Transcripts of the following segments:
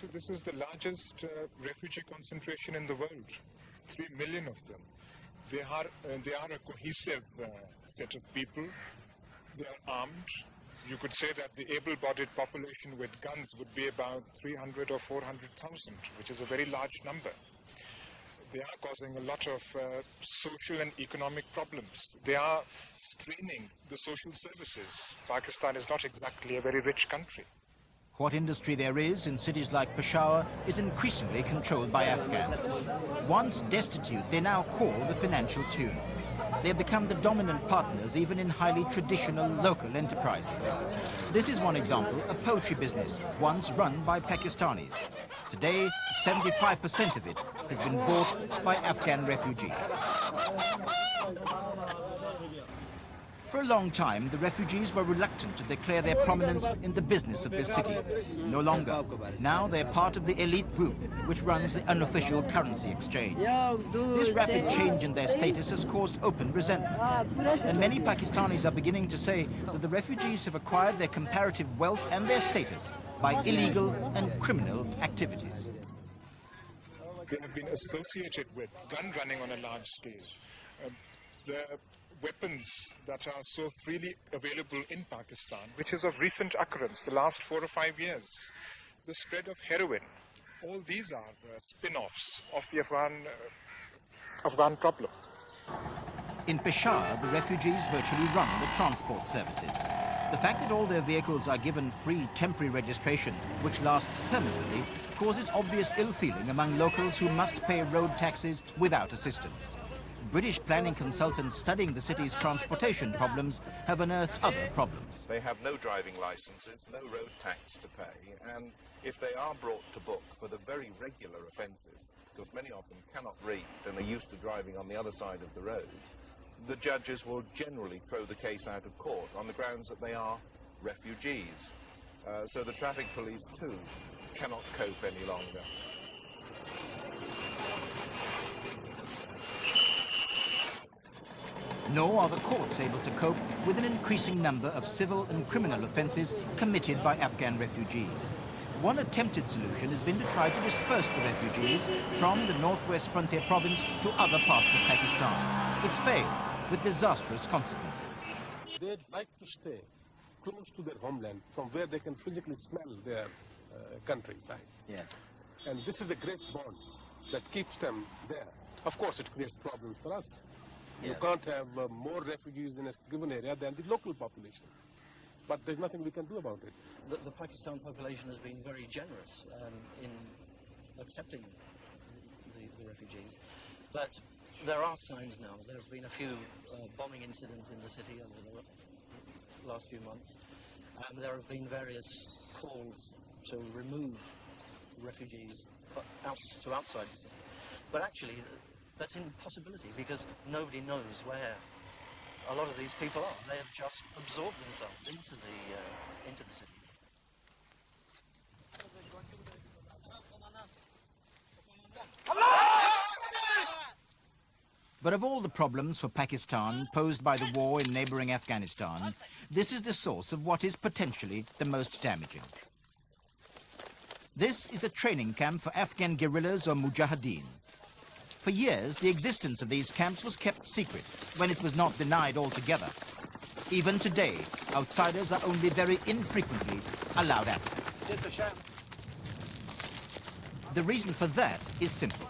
So this is the largest refugee concentration in the world, 3 million of them. They are a cohesive set of people. They are armed. You could say that the able-bodied population with guns would be about 300 or 400,000, which is a very large number. They are causing a lot of social and economic problems. They are straining the social services. Pakistan is not exactly a very rich country. What industry there is in cities like Peshawar is increasingly controlled by Afghans. Once destitute, they now call the financial tune. They have become the dominant partners even in highly traditional local enterprises. This is one example, a poultry business, once run by Pakistanis. Today, 75% of it has been bought by Afghan refugees. For a long time, the refugees were reluctant to declare their prominence in the business of this city. No longer. Now they're part of the elite group, which runs the unofficial currency exchange. This rapid change in their status has caused open resentment. And many Pakistanis are beginning to say that the refugees have acquired their comparative wealth and their status by illegal and criminal activities. They have been associated with gun running on a large scale. The weapons that are so freely available in Pakistan, which is of recent occurrence, the last 4 or 5 years. The spread of heroin, all these are spin-offs of the Afghan problem. In Peshawar, the refugees virtually run the transport services. The fact that all their vehicles are given free temporary registration, which lasts permanently, causes obvious ill feeling among locals who must pay road taxes without assistance. British planning consultants studying the city's transportation problems have unearthed other problems. They have no driving licenses, no road tax to pay, and if they are brought to book for the very regular offences, because many of them cannot read and are used to driving on the other side of the road, the judges will generally throw the case out of court on the grounds that they are refugees. So the traffic police too cannot cope any longer. Nor are the courts able to cope with an increasing number of civil and criminal offences committed by Afghan refugees. One attempted solution has been to try to disperse the refugees from the northwest frontier province to other parts of Pakistan. It's failed, with disastrous consequences. They'd like to stay close to their homeland, from where they can physically smell their countryside. Yes. And this is a great bond that keeps them there. Of course, it creates problems for us. You can't have more refugees in a given area than the local population. But there's nothing we can do about it. The Pakistan population has been very generous in accepting the refugees. But there are signs now. There have been a few bombing incidents in the city over the last few months. There have been various calls to remove refugees to outside the city. But actually, that's an impossibility because nobody knows where a lot of these people are. They have just absorbed themselves into the city. But of all the problems for Pakistan posed by the war in neighbouring Afghanistan, this is the source of what is potentially the most damaging. This is a training camp for Afghan guerrillas or mujahideen. For years, the existence of these camps was kept secret, when it was not denied altogether. Even today, outsiders are only very infrequently allowed access. The reason for that is simple.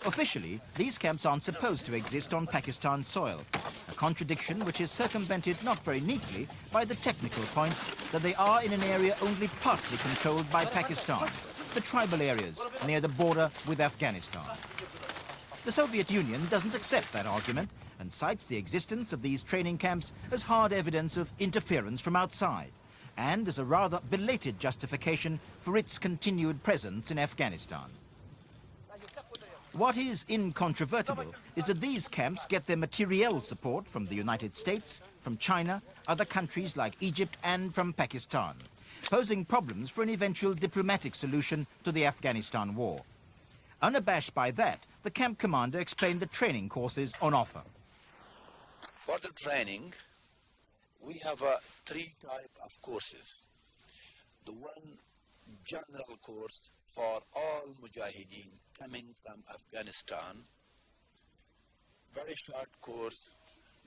Officially, these camps aren't supposed to exist on Pakistan soil, a contradiction which is circumvented not very neatly by the technical point that they are in an area only partly controlled by Pakistan, the tribal areas near the border with Afghanistan. The Soviet Union doesn't accept that argument and cites the existence of these training camps as hard evidence of interference from outside and as a rather belated justification for its continued presence in Afghanistan. What is incontrovertible is that these camps get their materiel support from the United States, from China, other countries like Egypt and from Pakistan, posing problems for an eventual diplomatic solution to the Afghanistan war. Unabashed by that, the camp commander explained the training courses on offer. For the training, we have 3 types of courses. The one general course for all mujahideen coming from Afghanistan. Very short course,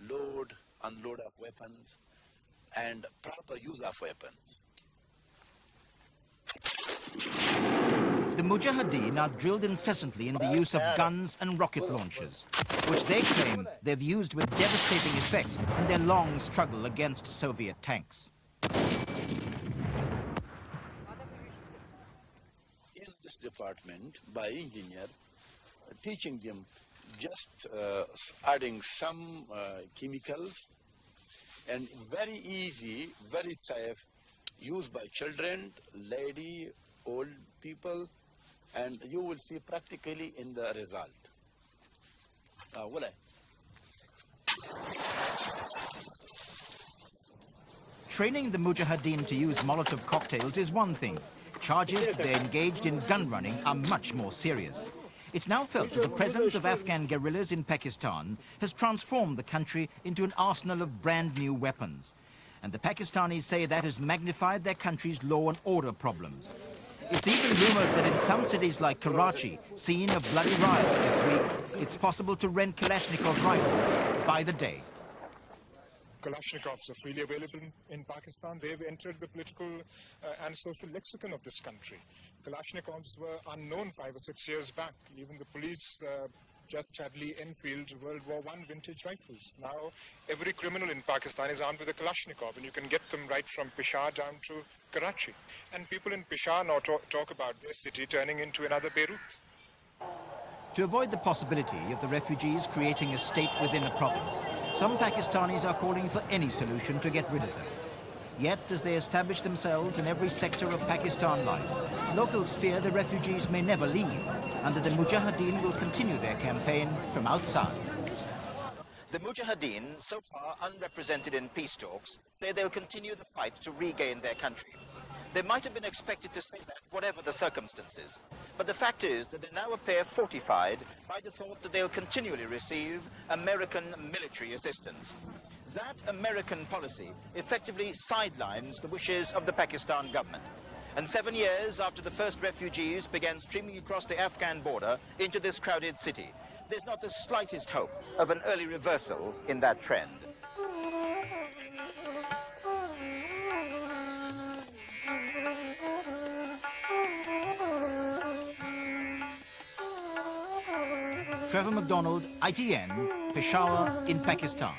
load, unload of weapons, and proper use of weapons. The Mujahideen are drilled incessantly in the use of guns and rocket launchers, which they claim they've used with devastating effect in their long struggle against Soviet tanks. In this department, by engineer, teaching them just adding some chemicals, and very easy, very safe, used by children, lady, old people, and you will see practically in the result. Training the Mujahideen to use Molotov cocktails is one thing. Charges that they're engaged in gun running are much more serious. It's now felt that the presence of Afghan guerrillas in Pakistan has transformed the country into an arsenal of brand new weapons. And the Pakistanis say that has magnified their country's law and order problems. It's even rumored that in some cities like Karachi, scene of bloody riots this week, it's possible to rent Kalashnikov rifles by the day. Kalashnikovs are freely available in Pakistan. They've entered the political and social lexicon of this country. Kalashnikovs were unknown 5 or 6 years back. Even the police just had Lee Enfield World War I vintage rifles. Now, every criminal in Pakistan is armed with a Kalashnikov, and you can get them right from Peshawar down to Karachi. And people in Peshawar now talk about their city turning into another Beirut. To avoid the possibility of the refugees creating a state within a province, some Pakistanis are calling for any solution to get rid of them. Yet, as they establish themselves in every sector of Pakistan life, locals fear the refugees may never leave, and that the Mujahideen will continue their campaign from outside. The Mujahideen, so far unrepresented in peace talks, say they'll continue the fight to regain their country. They might have been expected to say that, whatever the circumstances. But the fact is that they now appear fortified by the thought that they'll continually receive American military assistance. That American policy effectively sidelines the wishes of the Pakistan government. And 7 years after the first refugees began streaming across the Afghan border into this crowded city, there's not the slightest hope of an early reversal in that trend. Trevor McDonald, ITN, Peshawar in Pakistan.